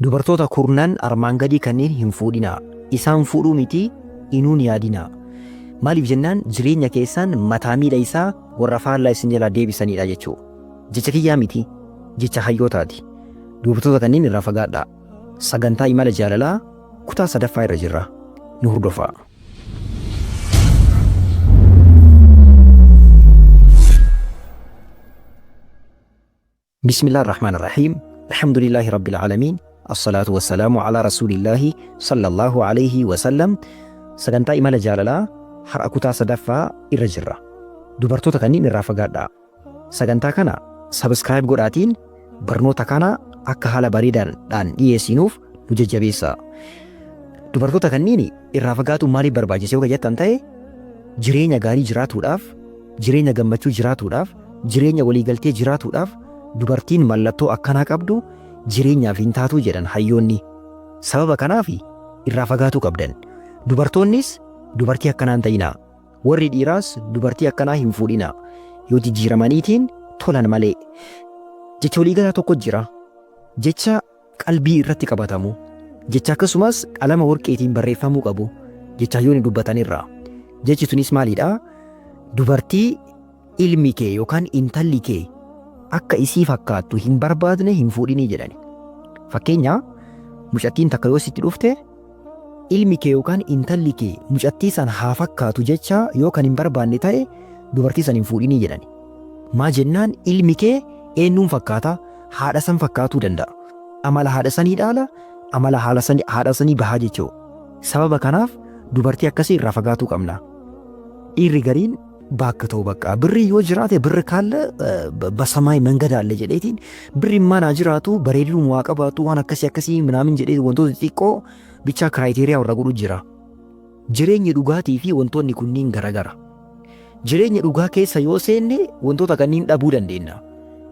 Dubartoota kurnan armaan gadii kanneen hin fuudhinaa. Isaan fuudhuu miti inuun yaadinaa. Maaliif jennaan jireenya keessan mataa miidha isaa warra faallaa isin jalaa deebisanidha jechuudha. Jecha kiyyaa miti, jecha hayyootaati. Dubartoota kanneen irraa fagaadhaa. Sagantaa imala jaalalaa kutaa 3ffaa irra jirra. Nu hordofaa. Bismillahir Rahmanir Rahim. Alhamdulillahi Rabbil Alamin. Assalatu wassalamu ala Rasulillahi sallallahu alayhi wa sallam. Sagantaa imala jaalalaa har'a kutaa 3ffaa irra jirra. Dubartoota kanneen irraa fagaadhaa. Sagantaa kana subscribe godhaatiin barnoota kana akka haala bareedaadhaan dhiyeessinuuf nu jajjabeessaa. Dubartoota kanneen irraa fagaatuun maaliif barbaachise yoo jettan ta'e jireenya gaarii jiraatuudhaaf, jireenya gammachuu jiraatuudhaaf, jireenya waliigaltee jiraatuudhaaf dubartiin mallattoo akkanaa qabdu jireenyaaf hin taatu jedhan hayyoonni. Sababa kanaaf irraa fagaatuu qabdan. Dubartoonnis dubartii akkanaa hin ta'inaa. Warri dhiiraas dubartii akkanaa hin fuudhinaa. Yoo jijjiiramaniitiin tolan malee. Jecha waliigalaa tokko jira. Jecha qalbii irratti qabatamu. Jecha akkasumas qalama warqeetiin barreeffamuu qabu. Jecha hayyoonni dubbatanirraa. Jechi sunis maalidhaa? Dubartii ilmi kee yookaan intalli kee akka isii fakkaattu hin barbaadne hin fuudhinii jedhani. Fakkeenya mucattiin takka yoo sitti dhufte ilmi kee yookaan intalli kee mucattii san haa fakkaatu jecha yoo kan hin barbaanne ta'e dubartii san hin fuudhinii jedhani. Maa jennaan ilmi kee eenyuun fakkaata? Haadha san fakkaatuu danda'a. Amala haadha sanii dhaala, amala haadha sanii bahaa jechuudha. Sababa kanaaf dubartii akkasii irraa fagaatuu qabna. Dhiirri gariin bakka ta'u bakka birri yoo jiraate birri kaalla basamaay mangadaalle jedheetiin birri manaa jiraatu bareedinuu waa qabaatu waan akkasii minaamin jedhee wantoota xiqqoo bichaa kiraayiteriyaa warra godhu jira. Jireenyi dhugaatii fi wantoonni kunniin garagara. Jireenya dhugaa keessa yoo seenne wantoota kanneen dhabuu dandeenya.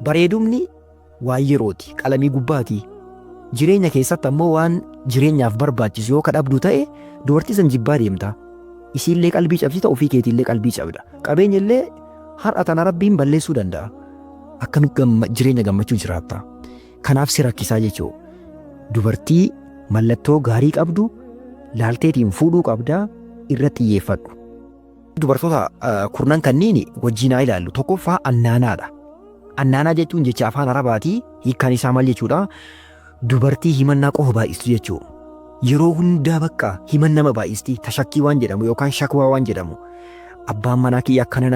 Bareedumni waan yerooti, qalamii gubbaati. Jireenya keessatti ammoo waan jireenyaaf barbaachisu yoo kadhabdu ta'e dubartii san jibbaa deemta. Isiillee qalbii cabsita, ofii keetiillee qalbii cabda. Qabeenya illee har'a tana rabbiin balleessuu danda'a. Akkamitti jireenya gammachuu jiraatta? Kanaaf si rakkisaa jechuudha. Dubartii mallattoo gaarii qabdu laalteetiin fuudhuu qabdaa irratti xiyyeeffadhu. Dubartoota kurnan kanneen wajjin haa ilaallu. Tokkoffaa annaanaadha. Annaanaa jechuun jecha afaan Arabaatii hiikkaan isaa maal jechuudha? Dubartii himannaa qofa baay'istu jechuudha. Yeroo hundaa bakka himan nama baay'isti tashakkii waan jedhamu yookaan shakwaa waan jedhamu. Abbaan manaa kiyya akkana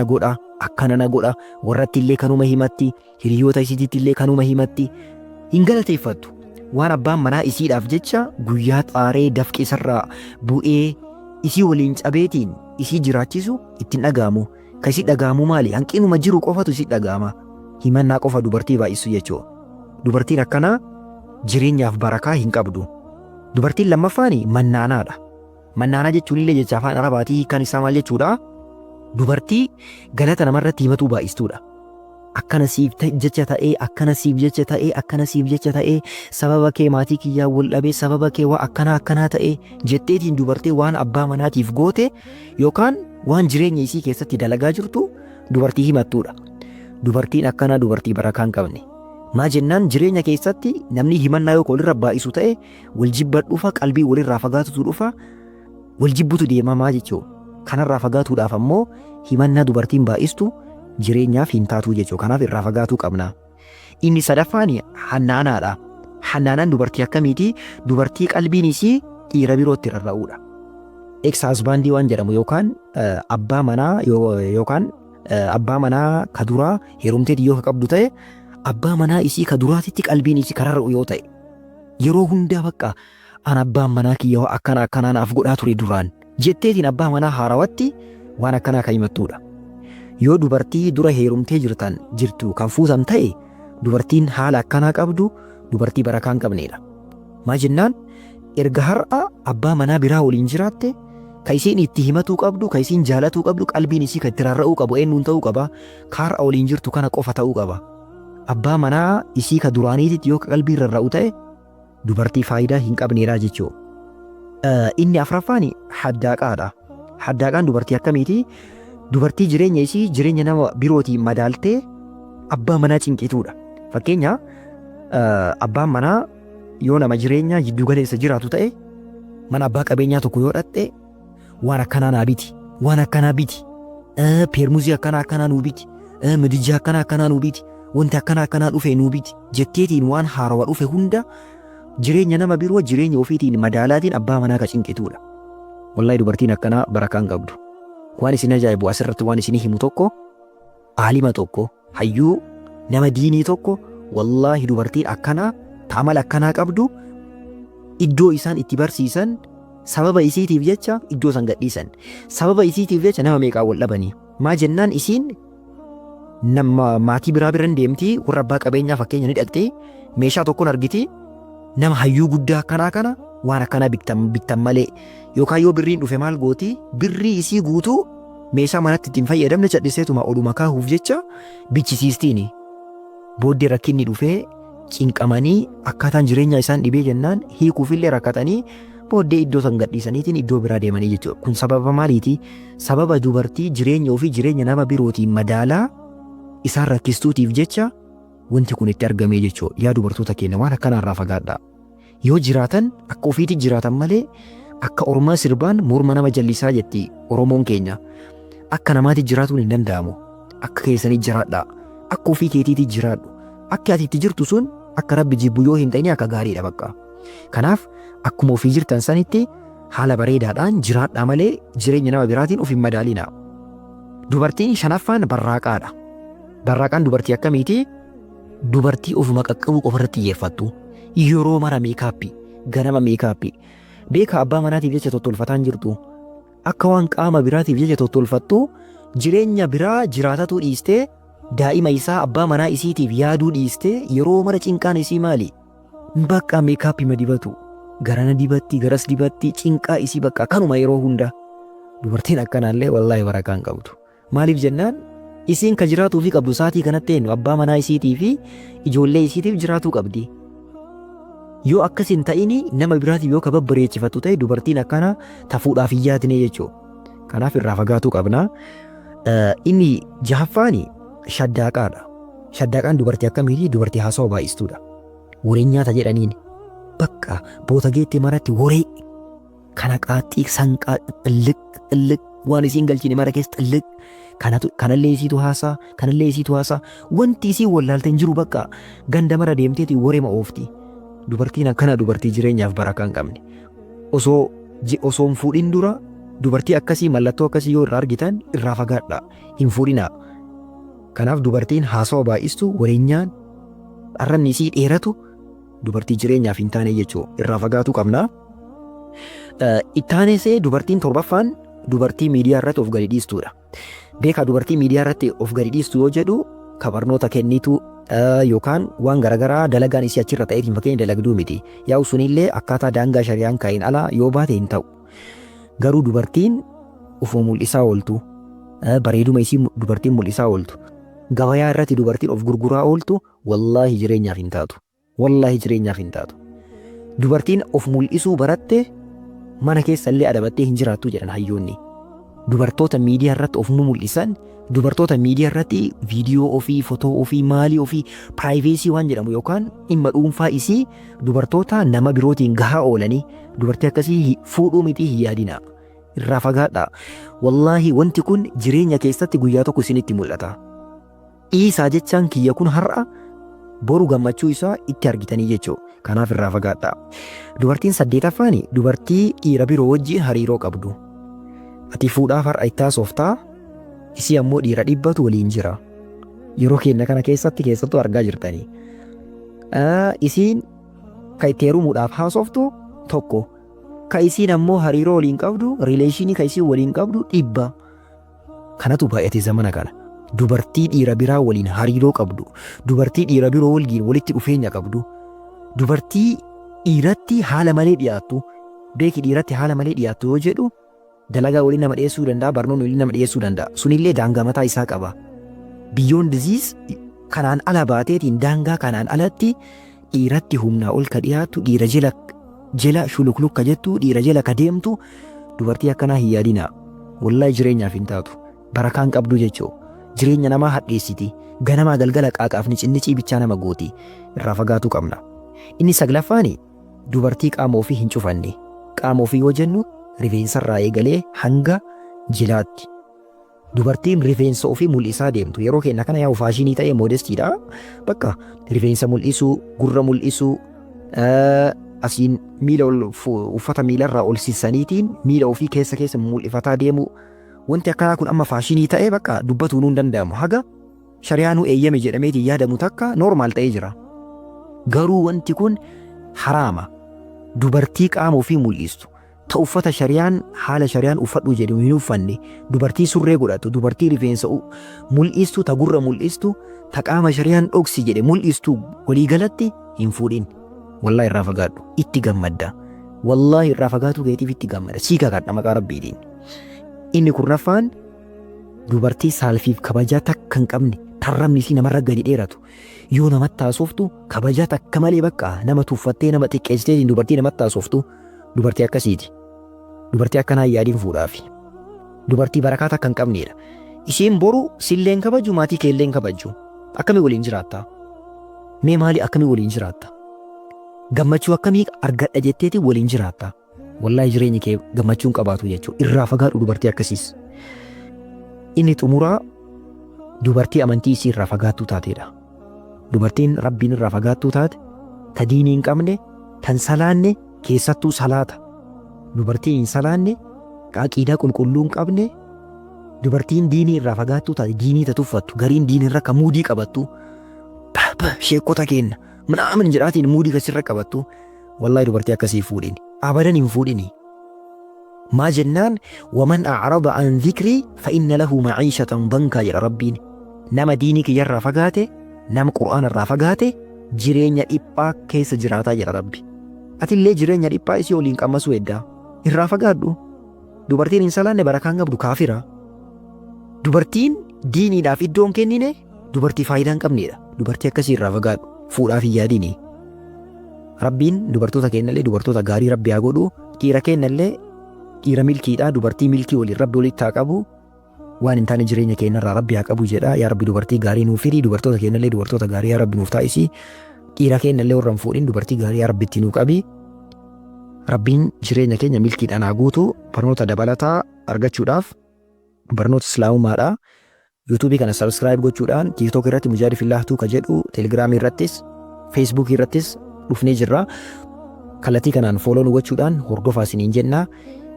na godha, warratti illee kanuma himatti, hiriyoota isiitti illee kanuma himatti. Hin galateeffattu. Waan abbaan manaa isiidhaaf jecha guyyaa xaaree dafqisarraa bu'ee isii waliin cabeetiin isii jiraachisu ittiin dhaga'amu. Kan isii dhaga'amu maali? Hanqinuma jiru qofatu isii dhaga'ama. Himannaa qofa dubartii baay'isu jechuudha. Dubartiin akkanaa jireenyaaf barakaa hin qabdu. Dubartiin lammaffaan mannaanaadha. Mannaanaa jechuun illee jecha afaan Arabaatii hiikkaan isaa maal jechuudha? Dubartii galata namarratti himatuu baay'istuudha. Akkana siif jecha ta'ee, akkana siif jecha ta'ee, akkana siif jecha ta'ee, sababa kee maatii kiyyaa wal dhabee, sababa kee waa akkanaa ta'ee jetteetiin dubartii waan abbaa manaatiif goote yookaan waan jireenya isii keessatti dalagaa jirtu dubartii himattuudha. Dubartiin akkanaa dubartii barakaa hin qabne. Maa jennaan jireenya keessatti namni himannaa yoo walirra baay'isu ta'e waljibba dhufa, qalbii walirraa fagaatutu dhufa, waljibbutu deemamaa jechuudha. Kanarraa fagaatuudhaaf ammoo himannaa dubartiin baay'istu jireenyaaf hin taatu jechuudha. Kanaaf irraa fagaatuu qabna. Inni sadaffaan hannaanaadha. Hannaanaan dubartii akkamiiti? Dubartii qalbiin isii dhiira birootti rarra'uudha. Ex-husbandii waan jedhamu yookaan abbaa manaa yookaan abbaa manaa ka duraa heerumteetii yoo qabdu ta'e abbaa manaa isii ka duraatitti qalbiin isii kararra'u yoo ta'e yeroo hundaa bakka an abbaan manaa kiyya akkana naaf godhaa ture duraan jetteetiin abbaa manaa haarawatti waan akkanaa kan himattuudha. Yoo dubartii dura heerumtee jirtu kan fuutan ta'e dubartiin haala akkanaa qabdu dubartii barakaa hin qabneedha. Maa jennaan erga har'a abbaa manaa biraa waliin jiraatte kan isiin itti himatuu qabdu, kan isiin jaalatuu qabdu, qalbiin isii kan itti rarra'uu qabu eenyuun ta'uu qaba? Ka har'a waliin jirtu kana qofa ta'uu qaba. Abbaa manaa isii ka duraaniititti yoo qalbii rarra'u ta'e dubartii faayidaa hin qabneedha jechuudha. Inni afuraffaan haddaaqaadha. Haddaaqaan dubartii akkamiiti? Dubartii jireenya isii jireenya nama birootiin madaaltee abbaa manaa cinqituudha. Fakkeenya abbaan manaa yoo nama jireenyaa jiddu galeessa jiraatu ta'e mana abbaa qabeenyaa tokko yoo dhaqxe waan akkanaa naa biti, waan akkanaa biti, peermuzii akkanaa nuu biti, midijaa akkanaa nuu biti, wanti akkanaa dhufe nuu biti jetteetiin waan haarawaa dhufe hunda jireenya nama biroo jireenya ofiitiin madaalaatiin abbaa manaa ka cinqituudha. Wallahi dubartiin akkanaa barakaan qabdu. Waan isin ajaa'ibu asirratti waan isin himu tokko aalima tokko hayyuu nama diinii tokko wallahi dubartiin akkanaa ta'amala akkanaa qabdu iddoo isaan itti barsiisan sababa isiitiif jecha iddoo san gadhiisan. Sababa isiitiif jecha nama meeqaa wal dhabanii. Maa jennaan isiin nama maatii biraa biran deemtii warra abbaa qabeenyaa fakkeenya ni dhaqxee meeshaa tokkoon argiti nama hayyuu guddaa akkanaa kana waan akkanaa bittan malee yookaan yoo birriin dhufe maal gooti birrii isii guutuu meeshaa manatti ittiin fayyadamne cadhiseetuma oduma kaahuuf jecha bichisiistiini. Booddee rakkinni dhufee cinqamanii akkaataan jireenya isaan dhibee jennaan hiikuufillee rakkatanii booddee iddoo san gadhiisaniitiin iddoo biraa deemanii jechuudha. Kun sababa maaliiti? Sababa dubartii jireenya ofii jireenya nama birootiin madaalaa isaan rakkistuutiif jecha wanti kun itti argamee jechuudha. Yaa dubartoota keenya waan akkanaarraa fagaadhaa. Yoo jiraatan akka ofiitti jiraatan malee akka ormaa sirbaan morma nama jallisaa jetti Oromoon keenya. Akka namaatti jiraatuun hin danda'amu. Akka keessanii jiraadhaa. Akka ofii keetiitti jiraadhu. Akka ati itti jirtu sun akka rabbi jibbu yoo hin ta'in akka gaariidha bakka. Kanaaf akkuma ofii jirtan sanitti haala bareedaadhaan jiraadhaa malee jireenya nama biraatiin of hin madaalina. Dubartiin shanaffaan barraaqaadha. Barraaqaan dubartii akkamiiti? Dubartii ofuma qaqqabu qofarratti xiyyeeffattu. Yeroo mara meekaappii, ganama meekaappii. Beeka abbaa manaatiif jecha tottolfataan jirtu. Akka waan qaama biraatiif jecha tottolfattu jireenya biraa jiraatatu dhiistee daa'ima isaa abbaa manaa isiitiif yaaduu dhiistee yeroo mara cinqaan isii maali? Bakka meekaappii ma dibatu. Garana dibatti, garas dibatti, cinqaa isii bakka kanuma yeroo hunda. Dubartiin akkanaallee wallaahi barakaan qabdu. Maaliif jennaan? Isiin ka jiraatuu fi qabdu saatii kanatti eenyu abbaa manaa isiitii fi ijoollee isiitiif jiraatuu qabdi. Yoo akkas hin ta'ini nama biraatiif yoo ka babbareechifatu ta'e dubartiin akkana tafuudhaaf hin yaadne jechuudha. Kanaaf irraa fagaatuu qabna. Inni jahaffaani shaddaaqaadha. Shaddaaqaan dubartii akkamiiti? Dubartii haasawaa baay'istuudha. Wareen nyaata jedhaniin bakka boota geetti maratti waree kana qaaxxii sanqaa xilliq waan isiin galchine mara keessa xilliq kanallee isiitu haasaa kanallee isiitu haasaa wanti isii wallaaltee hin jiru bakka ganda mara deemteeti waree ma oofti. Dubartiin akkana dubartii jireenyaaf barakaa hin qabne. Osoo hin fuudhin dura dubartii akkasii mallattoo akkasii yoo irraa argitan irraa fagaadha. Hin fuudhinaa. Kanaaf dubartiin haasawaa baay'istu wareenyaan arranni isii dheeratu dubartii jireenyaaf hin taane jechuudha. Irraa fagaatuu qabna. Ittaanesee dubartiin torbaffaan dubartii miidiyaa irratti of gadi dhiistuudha. Beekaa dubartii miidiyaa irratti of gadi dhiistu yoo jedhu ka barnoota kennitu yookaan waan garaagaraa dalagaan isii achirra ta'eetiin fakkeenya dalagduu miti. Yaa'u sunillee akkaataa daangaa shari'aan kaa'in alaa yoo baate hin ta'u. Garuu dubartiin ufuma mul'isaa ooltu. Bareeduma isii dubartiin mul'isaa ooltu. Gabayaa irratti dubartiin of gurguraa ooltu wallaahi jireenyaaf hin taatu. Wallaahi jireenyaaf hin taatu. Dubartiin of mul'isuu baratte mana keessallee adabattee hin jiraattu jedhan hayyoonni. Dubartoota miidiyaa irratti of mul'isan dubartoota miidiyaa irratti viidiyoo ofii, fotoo ofii, maalii ofii, piraayiveesii waan jedhamu yookaan dhimma dhuunfaa isii dubartoota nama birootiin gahaa oolanii dubartii akkasii fuudhuu miti hin yaadina. Irraa fagaadha. Wallaahi wanti kun jireenya keessatti guyyaa tokko isinitti mul'ata. Isaa jechaan kiyya kun har'a boru gammachuu isaa itti argitanii jechuudha. Kanaaf irraa fagaadha. Dubartiin saddeetaffaani dubartii dhiira biroo wajjin hariiroo qabdu. Ati fuudhaaf har'a itti haasoftaa isii ammoo dhiira dhibbatu waliin jira. Yeroo keenya kana keessattuu argaa jirtanii. Isiin ka itti heerumuudhaaf haasoftu tokko. Ka isiin ammoo hariiroo waliin qabdu rileeshinii ka isiin waliin qabdu dhibba. Kanatu baay'ate zamana kana. Dubartii dhiira biraa waliin hariiroo qabdu. Dubartii dhiira biroo waliin walitti dhufeenya qabdu. Dubartii dhiiratti haala malee dhiyaattu. Beeki dhiiratti haala malee dhiyaattu yoo jedhu dalagaa waliin nama dhiyeessuu danda'a, barnoonni waliin nama dhiyeessuu danda'a. Sunillee daangaa mataa isaa qaba. Biyyoon diziis kanaan ala baateetiin daangaa kanaan alatti dhiiratti humnaa ol ka dhiyaattu, dhiira jala shuluklukka jettu, dhiira jala ka deemtu dubartii akkanaa hin yaadina. Wallaahi jireenyaaf hin taatu. Barakaan qabdu jechuu. Jireenya namaa hadheessiti. Ganamaa galgala qaaqaafni cinnicii bichaa nama gooti. Irraa fagaatuu qabna. Inni saglaffaani dubartii qaama ofii hin cufanne. Qaama ofii yoo jennu rifeensarraa eegalee hanga jilaatti. Dubartiin rifeensa ofii mul'isaa deemtu yeroo keenya kana yaa'u faashinii ta'ee moodestiidha. Bakka rifeensa mul'isuu, gurra mul'isuu, asiin miila uffata miilarraa ol siisaniitiin miila ofii keessa mul'ifataa deemu. Wanti akkanaa kun amma faashinii ta'ee bakka dubbatuun hin danda'amu. Haga shari'aanuu eeyyame jedhameetiin yaadamu takka noormaal ta'ee jira. Garuu wanti kun haraama. Dubartii qaama ofii mul'istu. Ta uffata shari'aan haala shari'aan uffadhu jedhu hin uffanne. Dubartii surree godhatu, dubartii rifeensa mul'istu, ta gurra mul'istu, ta qaama shari'aan dhoksi jedhe mul'istu waliigalatti hin fuudhin. Wallahi irraa fagaadhu. Itti gammadda. Wallahi irraa fagaatu keetiif itti gammada. Sii kakadha maqaa rabbiitiin. Inni kurnaffaan dubartii saalfiif kabajaa takka hin qabne tarramni fi namarra gadi dheeratu yoo namatti taasoftu kabajaa takka malee bakka nama tuffattee nama xiqqeessitee dubartii namatti taasoftu dubartii akkasiiti. Dubartii akkanaa yaadiin fuudhaafi. Dubartii barakaa takka hin qabneedha. Isheen boru silleen kabaju maatii keelleen kabaju. Akkamii waliin jiraatta? Mee maali akkamii waliin jiraatta? Gammachuu akkamii argadha jetteeti waliin jiraatta? Wallahi jireenyi kee gammachuun qabaatu jechuudha. Irraa fagaadhu dubartii akkasiis. Inni xumuraa dubartii amantii isii irraa fagaattuu taateedha. Dubartiin rabbiin irraa fagaattuu taate, ta diinii hin qabne, tan salaanne keessattuu salaata. Dubartiin hin salaanne, aqiidaa qulqulluu hin qabne, dubartiin diinii irraa fagaattuu taate, diinii ta tuffattu, gariin diinii irra kan muudii qabattu, sheekota kenna, minaamin jedhaatiin muudii kasirra qabattu, wallahi dubartii akkasii fuudhin. Abadan hin fuudhini. ما جنان ومن أعرض عن ذكري فإن له معيشة ضنكا يا ربين نما دينك يرى فقاته نما قرآن الرافقاته جرين إبا كيس جراتا يا ربي أتي اللي جرين إبا إسيو لينك أما سويدا الرافقاتو دوبرتين إنسالان بركان قبضو كافرة دوبرتين ديني لا في الدون كنينه دوبرتي فايدان قبنيدا دوبرتي أكسي الرافقات فورا في ياديني ربين دوبرتو تكين اللي دوبرتو تغاري ربي أقولو كيرا كين اللي dhiira milkiidha dubartii milkii waliin rabbi walitti haa qabu waan hin taane jireenya keenya irraa rabbi haa qabu jedha yaa rabbi dubartii gaarii nuuf fidi dubartoota keenya illee dubartoota gaarii yaa rabbi nuuf taasisi dhiira keenya illee warra hin fuudhin dubartii gaarii yaa rabbi itti nuu qabi rabbiin jireenya keenya milkiidhaan haa guutu barnoota dabalataa argachuudhaaf barnoota islaamummaadha yuutuubii kana sabskiraayib gochuudhaan tiiktook irratti mujaahid fillaahtuu ka jedhu teelegiraamii irrattis feesbuukii irrattis dhufnee jirra kallattii kanaan fooloo nu gochuudhaan hordofaa isiniin jenna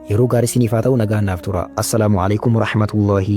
yeroo gaarii isiniif haa ta'u nagaan naaf tura. Assalaamu alaikum warahmatullahi